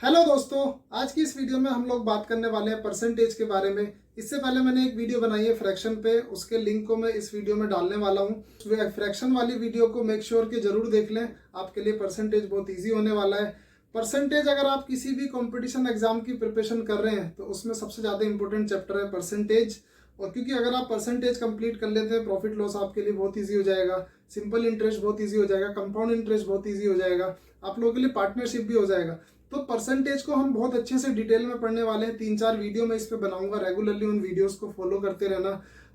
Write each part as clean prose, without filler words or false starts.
Hello दोस्तों, आज की इस वीडियो में हम लोग बात करने वाले हैं परसेंटेज के बारे में। इससे पहले मैंने एक वीडियो बनाई है फ्रैक्शन पे, उसके लिंक को मैं इस वीडियो में डालने वाला हूँ। फ्रैक्शन वाली वीडियो को मेक श्योर कि जरूर देख लें, आपके लिए परसेंटेज बहुत ईजी होने वाला है। परसेंटेज, अगर आप किसी भी कॉम्पिटिशन एग्जाम की प्रिपरेशन कर रहे हैं तो उसमें सबसे ज़्यादा इंपॉर्टेंट चैप्टर है परसेंटेज। और क्योंकि अगर आप परसेंटेज कंप्लीट कर लेते हैं, प्रॉफिट लॉस आपके लिए बहुत ईजी हो जाएगा, सिंपल इंटरेस्ट बहुत ईजी हो जाएगा, कंपाउंड इंटरेस्ट बहुत ईजी हो जाएगा, आप लोगों के लिए पार्टनरशिप भी हो जाएगा। तो परसेंटेज को हम बहुत अच्छे से डिटेल में पढ़ने वाले हैं। 3-4 वीडियो में इस पे बनाऊंगा, रेगुलरली उन वीडियोस को फॉलो करते रहना।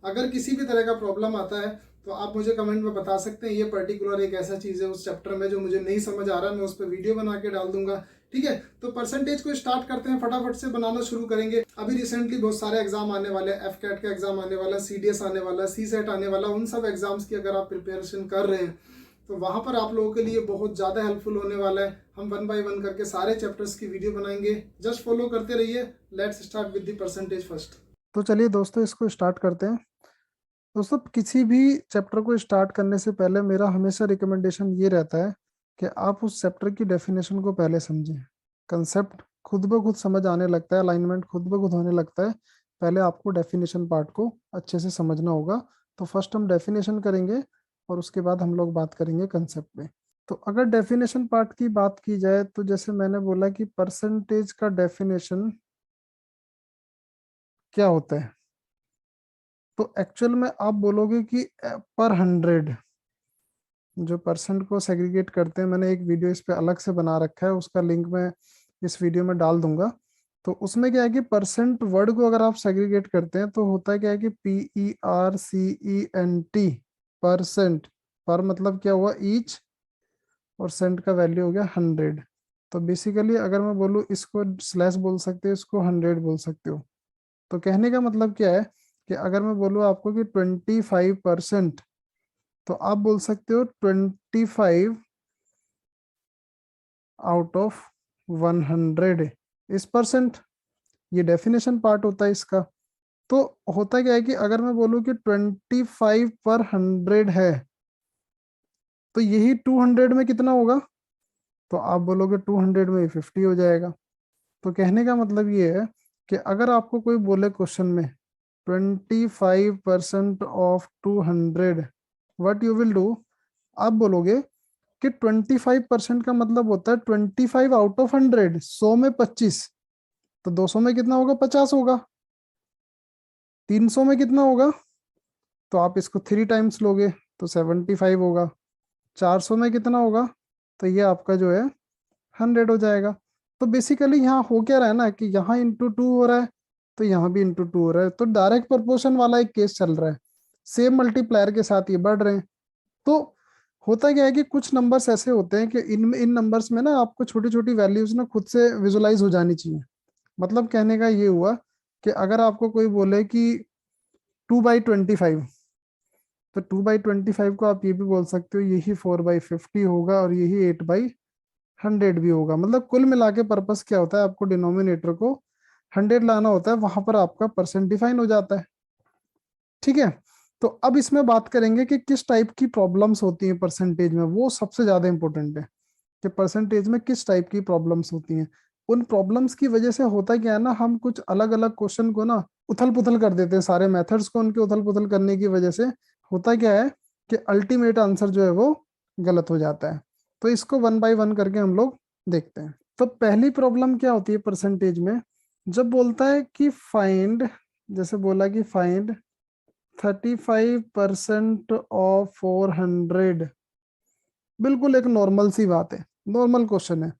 अगर किसी भी तरह का प्रॉब्लम आता है तो आप मुझे कमेंट में बता सकते हैं। ये पर्टिकुलर एक ऐसा चीज़ है उस चैप्टर में जो मुझे नहीं समझ आ रहा है, मैं उस पर वीडियो बना के डाल दूंगा। ठीक है, तो परसेंटेज को स्टार्ट करते हैं, फटाफट से बनाना शुरू करेंगे। अभी रिसेंटली बहुत सारे एग्जाम आने वाले हैं, एफ कैट का एग्जाम आने वाला, सीडीएस आने वाला, सी सेट आने वाला। उन सब एग्जाम्स की अगर आप प्रिपरेशन कर रहे हैं तो वहां पर आप लोगों के लिए बहुत ज़्यादा हेल्पफुल होने वाला है। हम 1 बाय 1 करके सारे चैप्टर्स की वीडियो बनाएंगे, जस्ट फॉलो करते रहिए। Let's start with the percentage first. तो चलिए दोस्तों, इसको स्टार्ट करते हैं। दोस्तों, किसी भी चैप्टर को स्टार्ट करने से पहले मेरा हमेशा रिकमेंडेशन ये रहता है कि आप उस चैप्टर की डेफिनेशन को पहले समझें। कंसेप्ट खुद ब खुद समझ आने लगता है, अलाइनमेंट खुद ब खुद होने लगता है। पहले आपको डेफिनेशन पार्ट को अच्छे से समझना होगा। तो फर्स्ट हम डेफिनेशन करेंगे और उसके बाद हम लोग बात करेंगे कंसेप्ट पे। तो अगर डेफिनेशन पार्ट की बात की जाए तो जैसे मैंने बोला कि परसेंटेज का डेफिनेशन क्या होता है, तो एक्चुअल में आप बोलोगे कि पर 100 जो परसेंट को सेग्रीगेट करते हैं। मैंने एक वीडियो इस पे अलग से बना रखा है, उसका लिंक मैं इस वीडियो में डाल दूंगा। तो उसमें क्या है कि परसेंट वर्ड को अगर आप सेग्रीगेट करते हैं तो होता है क्या है कि PERCENT, परसेंट। पर मतलब क्या हुआ, ईच, और सेंट का वैल्यू हो गया 100। तो बेसिकली अगर मैं बोलूँ, इसको स्लैश बोल सकते हो, इसको 100 बोल सकते हो। तो कहने का मतलब क्या है कि अगर मैं बोलूँ आपको कि 25%, तो आप बोल सकते हो 25 आउट ऑफ 100 इस परसेंट। ये डेफिनेशन पार्ट होता है इसका। तो होता क्या है कि अगर मैं बोलूँ कि 25 पर 100 है, तो यही 200 में कितना होगा, तो आप बोलोगे 200 में 50 हो जाएगा। तो कहने का मतलब ये है कि अगर आपको कोई बोले क्वेश्चन में 25% of 200, what you will do, आप बोलोगे कि 25% का मतलब होता है 25 आउट ऑफ 100, 100 में 25। तो 200 में कितना होगा, 50 होगा। 300 में कितना होगा, तो आप इसको 3 टाइम्स लोगे तो 75 होगा। 400 में कितना होगा, तो ये आपका जो है 100 हो जाएगा। तो बेसिकली यहाँ हो क्या रहा है ना कि यहाँ इंटू 2 हो रहा है, तो यहाँ भी इंटू 2 हो रहा है। तो डायरेक्ट प्रोपोर्शन वाला एक केस चल रहा है, सेम मल्टीप्लायर के साथ ये बढ़ रहे हैं। तो होता क्या है कि कुछ नंबर्स ऐसे होते हैं कि इन इन नंबर्स में ना आपको छोटी छोटी वैल्यूज ना खुद से विजुलाइज हो जानी चाहिए। मतलब कहने का ये हुआ कि अगर आपको कोई बोले कि 2/25, तो 2/25 को आप ये भी बोल सकते हो यही 4/50 होगा और यही 8/100 भी होगा। मतलब कुल मिला के पर्पस क्या होता है, आपको डिनोमिनेटर को 100 लाना होता है, वहां पर आपका परसेंट डिफाइन हो जाता है। ठीक है, तो अब इसमें बात करेंगे कि किस टाइप की प्रॉब्लम्स होती हैं परसेंटेज में। वो सबसे ज्यादा इंपॉर्टेंट है कि परसेंटेज में किस टाइप की प्रॉब्लम्स होती हैं। उन प्रॉब्लम्स की वजह से होता क्या है ना, हम कुछ अलग अलग क्वेश्चन को ना उथल पुथल कर देते हैं। सारे मेथड्स को उनके उथल पुथल करने की वजह से होता क्या है कि अल्टीमेट आंसर जो है वो गलत हो जाता है। तो इसको 1 बाय 1 करके हम लोग देखते हैं। तो पहली प्रॉब्लम क्या होती है परसेंटेज में, जब बोलता है कि फाइंड, जैसे बोला कि फाइंड 35% ऑफ 400। बिल्कुल एक नॉर्मल सी बात है, नॉर्मल क्वेश्चन है।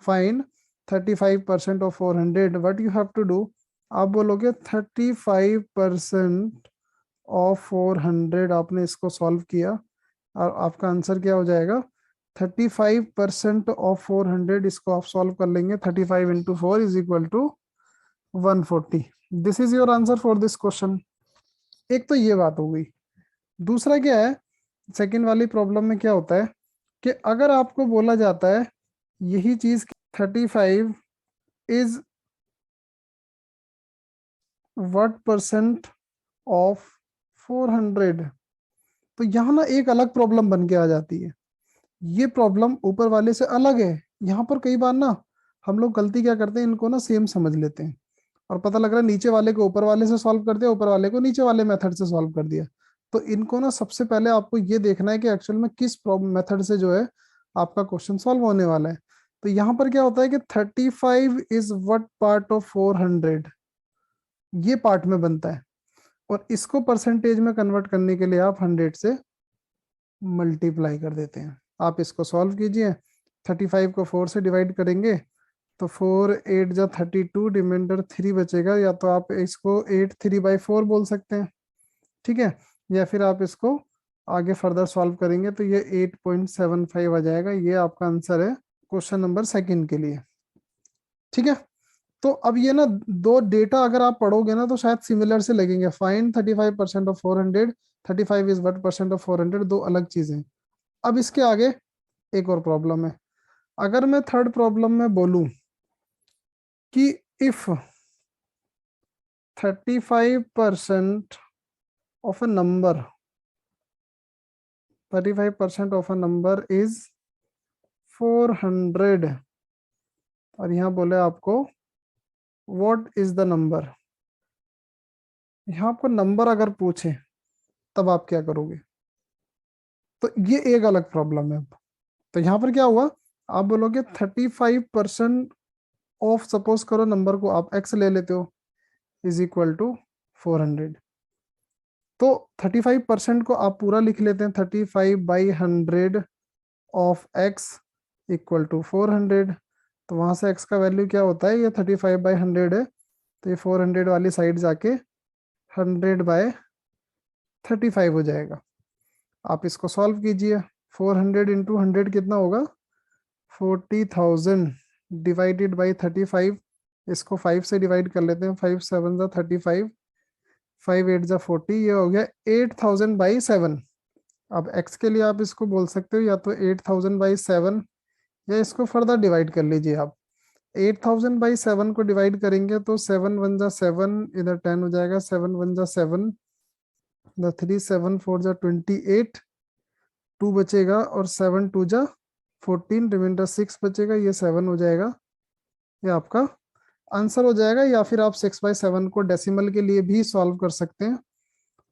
Find 35% of 400, what you have to do, आप बोलोगे 35% ऑफ 400। आपने इसको सॉल्व किया और आपका आंसर क्या हो जाएगा, 35% ऑफ 400। इसको आप सॉल्व कर लेंगे, 35 into 4 is equal to 140। This is your answer for this question. एक तो ये बात हो गई। दूसरा क्या है, सेकंड वाली प्रॉब्लम में क्या होता है कि अगर आपको बोला जाता है यही चीज 35 इज व्हाट परसेंट ऑफ 400, तो यहाँ ना एक अलग प्रॉब्लम बन के आ जाती है। ये प्रॉब्लम ऊपर वाले से अलग है। यहाँ पर कई बार ना हम लोग गलती क्या करते हैं, इनको ना सेम समझ लेते हैं और पता लग रहा है नीचे वाले को ऊपर वाले से सॉल्व कर दिया, ऊपर वाले को नीचे वाले मेथड से सॉल्व कर दिया। तो इनको ना सबसे पहले आपको ये देखना है कि एक्चुअल में किस मेथड से जो है आपका क्वेश्चन सॉल्व होने वाला है। तो यहाँ पर क्या होता है कि 35 इज व्हाट पार्ट ऑफ 400, ये पार्ट में बनता है, और इसको परसेंटेज में कन्वर्ट करने के लिए आप 100 से मल्टीप्लाई कर देते हैं। आप इसको सॉल्व कीजिए, 35 को 4 से डिवाइड करेंगे तो 4 8 जा 32, रिमाइंडर 3 बचेगा। या तो आप इसको 8 3/4 बोल सकते हैं, ठीक है, या फिर आप इसको आगे फर्दर सॉल्व करेंगे तो ये 8.75 आ जाएगा। ये आपका आंसर है क्वेश्चन नंबर सेकंड के लिए, ठीक है। तो अब ये ना दो डेटा अगर आप पढ़ोगे ना तो शायद सिमिलर से लगेंगे। Find 35% of 400, 35 is what percent of 400, दो अलग चीजें। अब इसके आगे एक और प्रॉब्लम है। अगर मैं थर्ड प्रॉब्लम में बोलूं कि if 35% of a number 35% of a number is 400, और यहाँ बोले आपको व्हाट इज द नंबर। यहाँ आपको नंबर अगर पूछे तब आप क्या करोगे, तो ये एक अलग प्रॉब्लम है। अब तो यहाँ पर क्या हुआ, आप बोलोगे 35% ऑफ, सपोज करो नंबर को आप x ले लेते हो, इज इक्वल टू 400। तो 35% को आप पूरा लिख लेते हैं, 35/100 ऑफ x इक्वल टू 400। तो वहां से x का वैल्यू क्या होता है, ये 35/100 है, तो ये 400 वाली साइड जाके 100/35 हो जाएगा। आप इसको सॉल्व कीजिए, 400 इंटू 100 कितना होगा, 40,000 डिवाइडेड बाई 35। इसको 5 से डिवाइड कर लेते हैं, 5 7 जा 35, 5 8 जा 40, ये हो गया 8,000/7। अब x के लिए आप इसको बोल सकते हो या तो 8,000/7, या इसको फर्दर डिवाइड कर लीजिए आप। 8,000/7 को डिवाइड करेंगे तो 7 1 जा 7, इधर 10 हो जाएगा, 7 1 जा 7, 3 7 4 जा 28, 2 बचेगा, और 7 2 जा 14, रिमाइंडर 6 बचेगा, ये 7 हो जाएगा। ये आपका आंसर हो जाएगा। या फिर आप 6/7 को डेसिमल के लिए भी सॉल्व कर सकते हैं,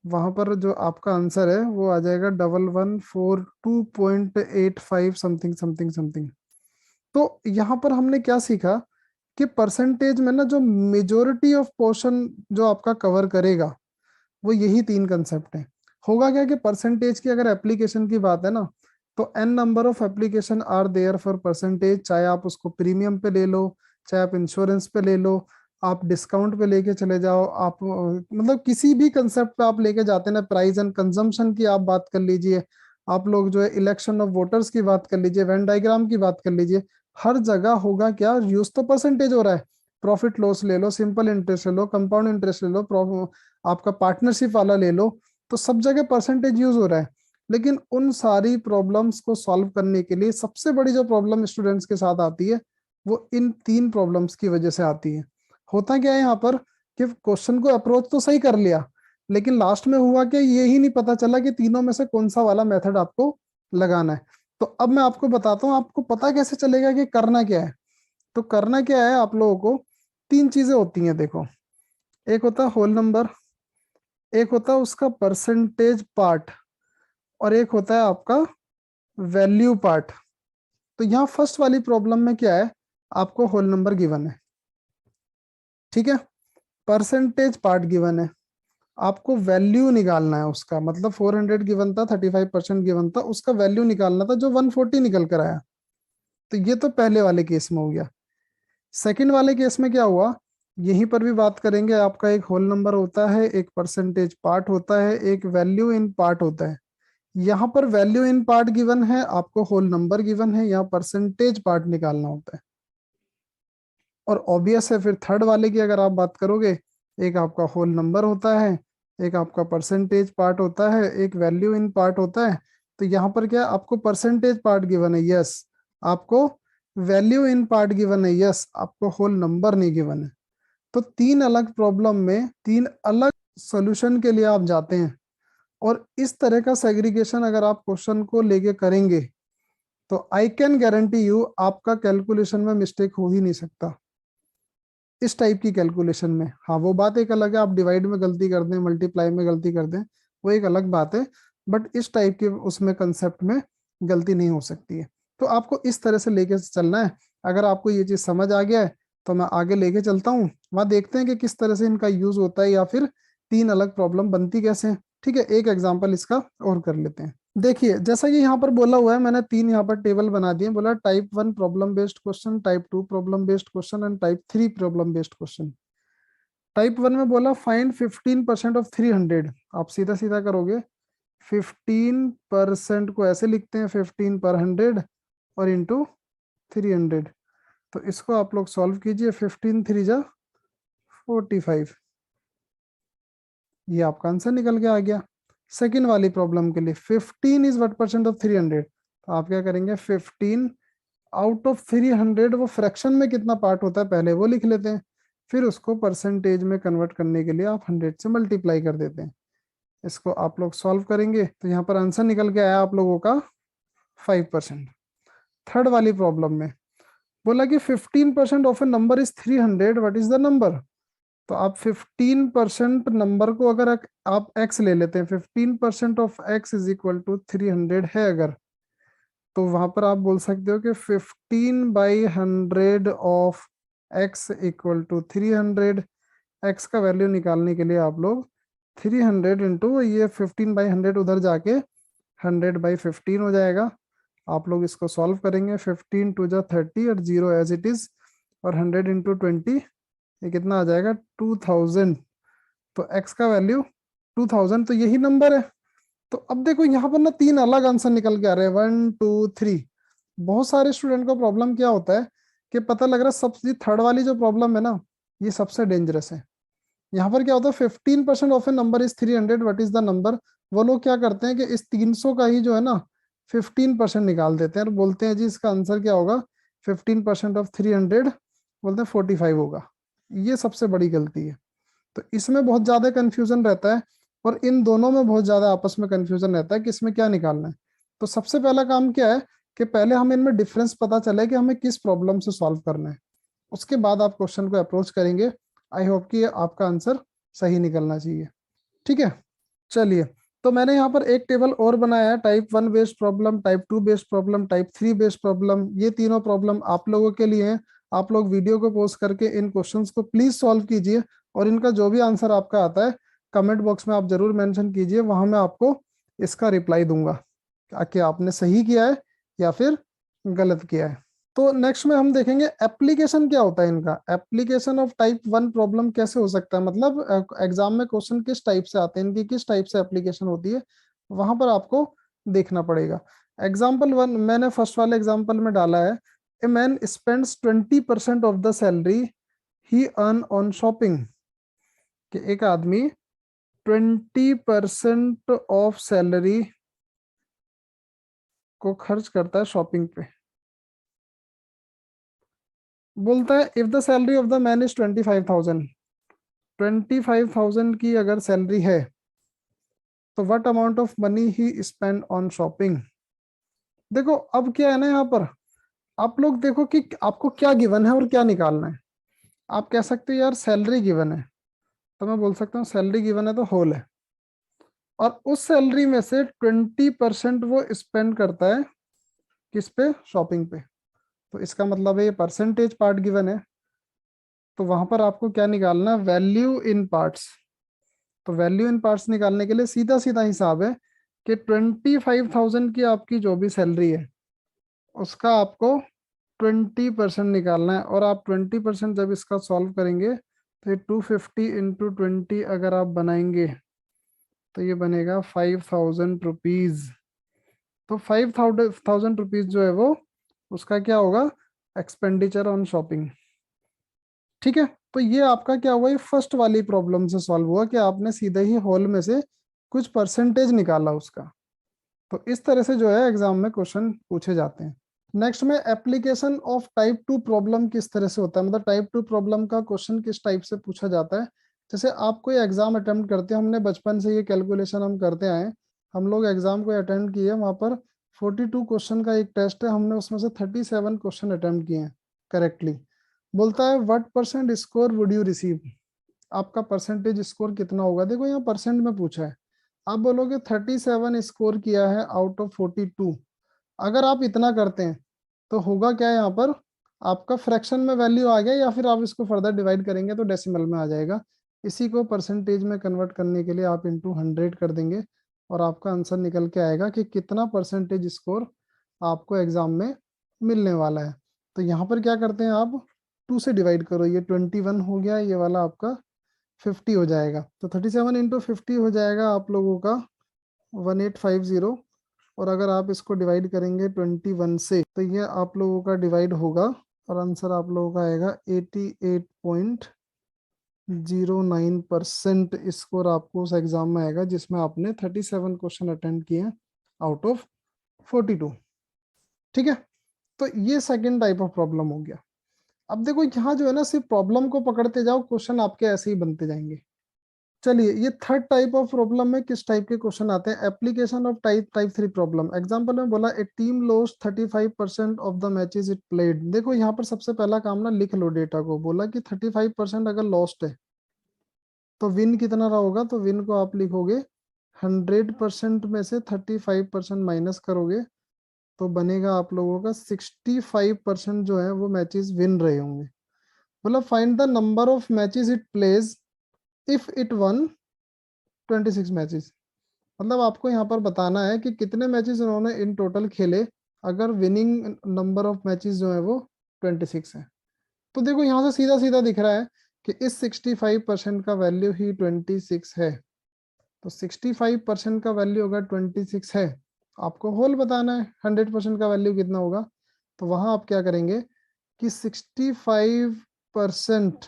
वहां पर जो आपका आंसर है वो आ जाएगा 1142.85 समथिंग समथिंग समथिंग। तो यहाँ पर हमने क्या सीखा कि परसेंटेज में ना जो मेजोरिटी ऑफ पोर्शन जो आपका कवर करेगा वो यही तीन कंसेप्ट है। होगा क्या कि परसेंटेज की अगर एप्लीकेशन की बात है ना, तो N number of application are there for percentage. चाहे आप उसको प्रीमियम पे ले लो, चाहे आप इंश्योरेंस पे ले लो, आप डिस्काउंट पे लेके चले जाओ, आप मतलब किसी भी कंसेप्ट पे आप लेके जाते हैं ना, प्राइस एंड कंजम्पशन की आप बात कर लीजिए, आप लोग जो है इलेक्शन ऑफ वोटर्स की बात कर लीजिए, वेन डायग्राम की बात कर लीजिए, हर जगह होगा क्या, यूज तो परसेंटेज हो रहा है। प्रॉफिट लॉस ले लो, सिंपल इंटरेस्ट ले लो, कंपाउंड इंटरेस्ट ले लो, आपका पार्टनरशिप वाला ले लो, तो सब जगह परसेंटेज यूज हो रहा है। लेकिन उन सारी प्रॉब्लम्स को सॉल्व करने के लिए सबसे बड़ी जो प्रॉब्लम स्टूडेंट्स के साथ आती है वो इन तीन प्रॉब्लम्स की वजह से आती है। होता क्या है यहाँ पर कि क्वेश्चन को अप्रोच तो सही कर लिया, लेकिन लास्ट में हुआ कि ये ही नहीं पता चला कि तीनों में से कौन सा वाला मेथड आपको लगाना है। तो अब मैं आपको बताता हूँ, आपको पता कैसे चलेगा कि करना क्या है। तो करना क्या है, आप लोगों को तीन चीजें होती हैं, देखो, एक होता है होल नंबर, एक होता है उसका परसेंटेज पार्ट, और एक होता है आपका वैल्यू पार्ट। तो यहाँ फर्स्ट वाली प्रॉब्लम में क्या है, आपको होल नंबर गिवन है, ठीक है, परसेंटेज पार्ट गिवन है, आपको वैल्यू निकालना है उसका, मतलब 400 गिवन था, 35% गिवन था, उसका वैल्यू निकालना था जो 140 निकल कर आया। तो ये तो पहले वाले केस में हो गया। सेकंड वाले केस में क्या हुआ, यहीं पर भी बात करेंगे, आपका एक होल नंबर होता है, एक परसेंटेज पार्ट होता है, एक वैल्यू इन पार्ट होता है। यहाँ पर वैल्यू इन पार्ट गिवन है, आपको होल नंबर गिवन है, यहाँ परसेंटेज पार्ट निकालना होता है। और ऑब्वियस है फिर थर्ड वाले की अगर आप बात करोगे, एक आपका होल नंबर होता है, एक आपका परसेंटेज पार्ट होता है, एक वैल्यू इन पार्ट होता है। तो यहाँ पर क्या, आपको परसेंटेज पार्ट गिवन है, यस, आपको वैल्यू इन पार्ट गिवन है, यस, आपको होल नंबर नहीं गिवन है। तो तीन अलग प्रॉब्लम में तीन अलग सोल्यूशन के लिए आप जाते हैं, और इस तरह का सेग्रीगेशन अगर आप क्वेश्चन को लेके करेंगे तो आई कैन गारंटी यू आपका कैलकुलेशन में मिस्टेक हो ही नहीं सकता इस टाइप की कैलकुलेशन में। हाँ, वो बात एक अलग है, आप डिवाइड में गलती कर दें, मल्टीप्लाई में गलती कर दें, वो एक अलग बात है, बट इस टाइप के उसमें कंसेप्ट में गलती नहीं हो सकती है। तो आपको इस तरह से लेके चलना है। अगर आपको ये चीज समझ आ गया है तो मैं आगे लेके चलता हूँ, वहां देखते हैं कि किस तरह से इनका यूज होता है या फिर तीन अलग प्रॉब्लम बनती कैसे हैं। ठीक है, एक एग्जाम्पल इसका और कर लेते हैं। देखिए, जैसा कि यहाँ पर बोला हुआ है, मैंने तीन यहाँ पर टेबल बना दिए। बोला type 1 problem based question, type 2 problem based question and type 3 problem based question. Type 1 में बोला फाइंड 15% ऑफ 300। आप सीधा सीधा करोगे, 15% को ऐसे लिखते हैं, 15 पर 100 और इंटू 300। तो इसको आप लोग सॉल्व कीजिए, 15 3 जा 45, ये आपका आंसर निकल के आ गया। सेकेंड वाली प्रॉब्लम के लिए 15 इज व्हाट परसेंट ऑफ 300, तो आप क्या करेंगे, 15 आउट ऑफ 300, वो फ्रैक्शन में कितना पार्ट होता है पहले वो लिख लेते हैं, फिर उसको परसेंटेज में कन्वर्ट करने के लिए आप 100 से मल्टीप्लाई कर देते हैं। इसको आप लोग सॉल्व करेंगे तो यहाँ पर आंसर निकल के आया आप लोगों का 5%। थर्ड वाली प्रॉब्लम में बोला कि 15% of A number is 300, what is the number. तो आप 15% नंबर को अगर आप x ले लेते हैं, 15% of x is equal to 300 है अगर, तो वहां पर आप बोल सकते हो कि 15/100 of x equal to 300। x का वैल्यू निकालने के लिए आप लोग 300 इंटू ये 15/100 उधर जाके 100/15 हो जाएगा। आप लोग इसको सॉल्व करेंगे, 15 टू जा 30 और 0 एज इट इज, और 100 इंटू 20, ये कितना आ जाएगा 2000। तो x का वैल्यू 2000, तो यही नंबर है। तो अब देखो यहाँ पर ना तीन अलग आंसर निकल के आ रहे हैं, 1 2 3। बहुत सारे स्टूडेंट का प्रॉब्लम क्या होता है कि पता लग रहा है सबसे थर्ड वाली जो प्रॉब्लम है ना, ये सबसे डेंजरस है। यहाँ पर क्या होता है, 15% of A number is 300, what is the number. वो लोग क्या करते हैं कि इस 300 का ही जो है ना 15% निकाल देते हैं और बोलते हैं जी इसका आंसर क्या होगा, 15% ऑफ 300 बोलते हैं 45 होगा। ये सबसे बड़ी गलती है। तो इसमें बहुत ज्यादा कंफ्यूजन रहता है, और इन दोनों में बहुत ज्यादा आपस में कंफ्यूजन रहता है कि इसमें क्या निकालना है। तो सबसे पहला काम क्या है कि पहले हमें इनमें डिफरेंस पता चले कि हमें किस प्रॉब्लम से सॉल्व करना है, उसके बाद आप क्वेश्चन को अप्रोच करेंगे। आई होप कि आपका आंसर सही निकलना चाहिए। ठीक है, चलिए। तो मैंने यहाँ पर एक टेबल और बनाया है, type 1 based problem, type 2 based problem, type 3 based problem. ये तीनों प्रॉब्लम आप लोगों के लिए हैं। आप लोग वीडियो को पॉज करके इन क्वेश्चंस को प्लीज सॉल्व कीजिए, और इनका जो भी आंसर आपका आता है कमेंट बॉक्स में आप जरूर मेंशन कीजिए, वहां मैं आपको इसका रिप्लाई दूंगा कि आपने सही किया है या फिर गलत किया है। तो नेक्स्ट में हम देखेंगे एप्लीकेशन क्या होता है इनका। एप्लीकेशन ऑफ टाइप 1 प्रॉब्लम कैसे हो सकता है, मतलब एग्जाम में क्वेश्चन किस टाइप से आते हैं, इनकी किस टाइप से एप्लीकेशन होती है, वहां पर आपको देखना पड़ेगा। एग्जाम्पल 1 मैंने फर्स्ट वाले एग्जाम्पल में डाला है, a man spends 20% of the salary he earn on shopping. कि एक आदमी 20% ऑफ सैलरी को खर्च करता है शॉपिंग पे। बोलता है if the salary of the man is 25,000, 25,000 की अगर सैलरी है तो what amount of money he spend on shopping. देखो अब क्या है ना, यहाँ पर आप लोग देखो कि आपको क्या गिवन है और क्या निकालना है। आप कह सकते हो यार सैलरी गिवन है, तो मैं बोल सकता हूँ सैलरी गिवन है तो होल है, और उस सैलरी में से 20% वो स्पेंड करता है किस पे, शॉपिंग पे। तो इसका मतलब है ये परसेंटेज पार्ट गिवन है, तो वहां पर आपको क्या निकालना है, वैल्यू इन पार्ट्स। तो वैल्यू इन पार्ट्स निकालने के लिए सीधा सीधा हिसाब है कि 25,000 की आपकी जो भी सैलरी है उसका आपको 20% निकालना है, और आप 20% जब इसका सॉल्व करेंगे तो ये 250 इंटू 20 अगर आप बनाएंगे तो ये बनेगा 5,000 रुपीज। तो 5,000 रुपीज जो है वो उसका क्या होगा, एक्सपेंडिचर ऑन शॉपिंग। ठीक है, तो ये आपका क्या हुआ, ये फर्स्ट वाली प्रॉब्लम से सॉल्व हुआ कि आपने सीधे ही होल में से कुछ परसेंटेज निकाला उसका। तो इस तरह से जो है एग्जाम में क्वेश्चन पूछे जाते हैं। नेक्स्ट में एप्लीकेशन ऑफ टाइप 2 प्रॉब्लम किस तरह से होता है, मतलब टाइप 2 प्रॉब्लम का क्वेश्चन किस टाइप से पूछा जाता है। जैसे आप कोई एग्जाम अटेम्प्ट करते हैं, हमने बचपन से ये कैलकुलेशन हम करते आए, हम लोग एग्जाम को अटेंड किए, वहां पर 42 क्वेश्चन का एक टेस्ट है, हमने उसमें से 37 क्वेश्चन अटेम्प्ट किए हैं करेक्टली। बोलता है what percent score would you receive, आपका परसेंटेज स्कोर कितना होगा। देखो यहाँ परसेंट में पूछा है, आप बोलोगे 37 स्कोर किया है आउट ऑफ 42। अगर आप इतना करते हैं तो होगा क्या, यहाँ पर आपका फ्रैक्शन में वैल्यू आ गया, या फिर आप इसको फर्दर डिवाइड करेंगे तो डेसिमल में आ जाएगा। इसी को परसेंटेज में कन्वर्ट करने के लिए आप इंटू 100 कर देंगे और आपका आंसर निकल के आएगा कि कितना परसेंटेज स्कोर आपको एग्जाम में मिलने वाला है। तो यहाँ पर क्या करते हैं, आप 2 से डिवाइड करो, ये 21 हो गया, ये वाला आपका 50 हो जाएगा। तो 37 इंटू 50 हो जाएगा आप लोगों का 1850। और अगर आप इसको डिवाइड करेंगे 21 से तो ये आप लोगों का डिवाइड होगा और आंसर आप लोगों का आएगा 88.09% स्कोर आपको उस एग्जाम में आएगा जिसमें आपने 37 क्वेश्चन अटेम्प्ट किए हैं आउट ऑफ 42। ठीक है, तो ये सेकंड टाइप ऑफ प्रॉब्लम हो गया। अब देखो यहाँ जो है ना, सिर्फ प्रॉब्लम को पकड़ते जाओ, क्वेश्चन आपके ऐसे ही बनते जाएंगे। चलिए, ये थर्ड टाइप ऑफ प्रॉब्लम में किस टाइप के क्वेश्चन आते हैं, application of type 3 problem. Example में बोला A team lost 35% of the matches it played. देखो यहाँ पर सबसे पहला काम ना, लिख लो डेटा को। बोला कि 35% अगर लॉस्ट है तो विन कितना रहा होगा, तो विन को आप लिखोगे 100% में से 35% माइनस करोगे तो बनेगा आप लोगों का 65% जो है वो मैचेस विन रहे होंगे। बोला find the number of matches it plays if it one 26 matches. मतलब आपको यहाँ पर बताना है कि कितने मैचेस उन्होंने इन टोटल खेले अगर विनिंग नंबर ऑफ मैचेस जो है वो 26 है। तो देखो यहाँ से सीधा सीधा दिख रहा है कि इस 65% का वैल्यू ही 26 है। तो 65% का वैल्यू अगर 26 है, आपको होल बताना है 100% का वैल्यू कितना होगा। तो वहां आप क्या करेंगे कि 65%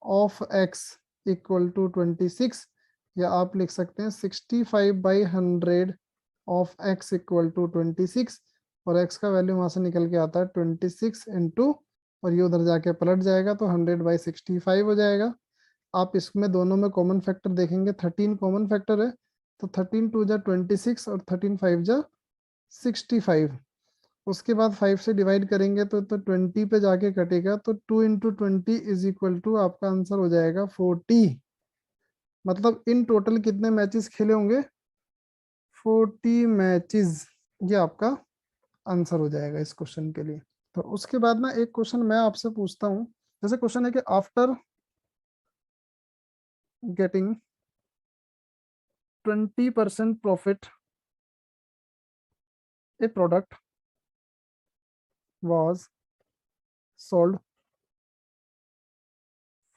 ऑफ x इक्वल टू 26, या आप लिख सकते हैं 65/100 ऑफ x इक्वल टू 26। और x का वैल्यू वहां से निकल के आता है 26 इंटू, और ये उधर जाके पलट जाएगा तो 100/65 हो जाएगा। आप इसमें दोनों में कॉमन फैक्टर देखेंगे, 13 कॉमन फैक्टर है, तो 13 2 जा 26 और 13 5 जा 65। उसके बाद 5 से डिवाइड करेंगे तो 20 पे जाके कटेगा, तो 2 इंटू 20 इज इक्वल टू आपका आंसर हो जाएगा 40। मतलब इन टोटल कितने मैचेस खेले होंगे, 40 मैचेस। ये आपका आंसर हो जाएगा इस क्वेश्चन के लिए। तो उसके बाद ना एक क्वेश्चन मैं आपसे पूछता हूँ, जैसे क्वेश्चन है कि after getting 20% profit, a product was sold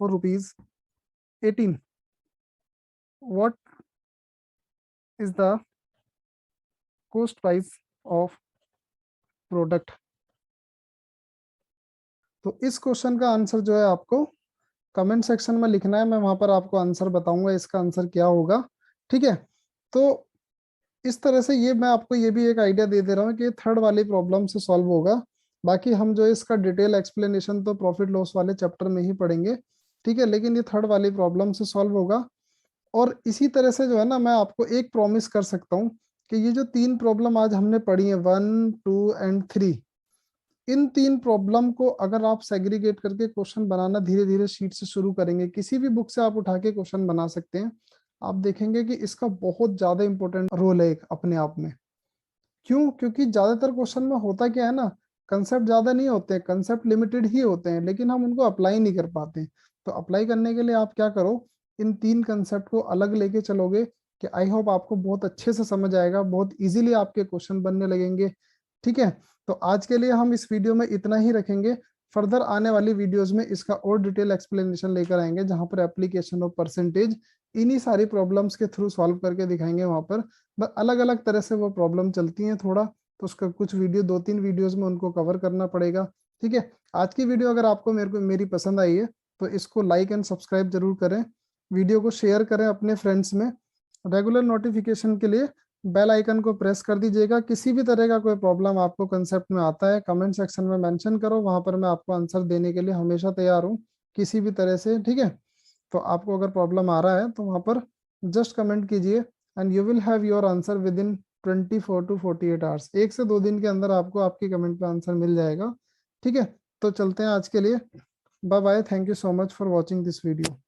for rupees 18. What is the cost price of product? तो इस क्वेश्चन का आंसर जो है आपको कमेंट सेक्शन में लिखना है, मैं वहां पर आपको आंसर बताऊंगा इसका आंसर क्या होगा। ठीक है, तो इस तरह से ये मैं आपको ये भी एक आइडिया दे दे रहा हूँ कि थर्ड वाली प्रॉब्लम से सॉल्व होगा। बाकी हम जो इसका डिटेल एक्सप्लेनेशन तो प्रॉफिट लॉस वाले चैप्टर में ही पढ़ेंगे। ठीक है, लेकिन ये थर्ड वाली प्रॉब्लम से सॉल्व होगा। और इसी तरह से जो है ना, मैं आपको एक प्रॉमिस कर सकता हूँ कि ये जो 3 प्रॉब्लम आज हमने पढ़ी है 1 2 एंड 3, इन 3 प्रॉब्लम को अगर आप सेग्रीगेट करके क्वेश्चन बनाना धीरे धीरे शीट से शुरू करेंगे, किसी भी बुक से आप उठा के क्वेश्चन बना सकते हैं, आप देखेंगे कि इसका बहुत ज्यादा इंपॉर्टेंट रोल है एक अपने आप में। क्यों? क्योंकि ज्यादातर क्वेश्चन में होता क्या है ना, कंसेप्ट ज्यादा नहीं होते हैं, कंसेप्ट लिमिटेड ही होते हैं, लेकिन हम उनको अप्लाई नहीं कर पाते। तो अप्लाई करने के लिए आप क्या करो, इन 3 कंसेप्ट को अलग लेके चलोगे कि आई होप आपको बहुत अच्छे से समझ आएगा, बहुत इजीली आपके क्वेश्चन बनने लगेंगे। ठीक है, तो आज के लिए हम इस वीडियो में इतना ही रखेंगे। फर्दर आने वाली वीडियोस में इसका और डिटेल एक्सप्लेनेशन लेकर आएंगे, जहां पर एप्लीकेशन ऑफ परसेंटेज इन्हीं सारी प्रॉब्लम्स के थ्रू सॉल्व करके दिखाएंगे। वहां पर बस अलग अलग तरह से वो प्रॉब्लम चलती हैं थोड़ा, तो उसका कुछ वीडियो 2-3 वीडियोस में उनको कवर करना पड़ेगा। ठीक है, आज की वीडियो अगर आपको मेरी पसंद आई है तो इसको लाइक एंड सब्सक्राइब जरूर करें, वीडियो को शेयर करें अपने फ्रेंड्स में। रेगुलर नोटिफिकेशन के लिए बेल आइकन को प्रेस कर दीजिएगा। किसी भी तरह का कोई प्रॉब्लम आपको कंसेप्ट में आता है, कमेंट सेक्शन में मेंशन करो, वहां पर मैं आपको आंसर देने के लिए हमेशा तैयार हूँ किसी भी तरह से। ठीक है, तो आपको अगर प्रॉब्लम आ रहा है तो वहां पर जस्ट कमेंट कीजिए and you will have your answer with in 24 to 48 hours, 1 से 2 दिन के अंदर आपको आपकी कमेंट पे आंसर मिल जाएगा। ठीक है, तो चलते हैं आज के लिए। Bye bye, thank you so much for watching this video.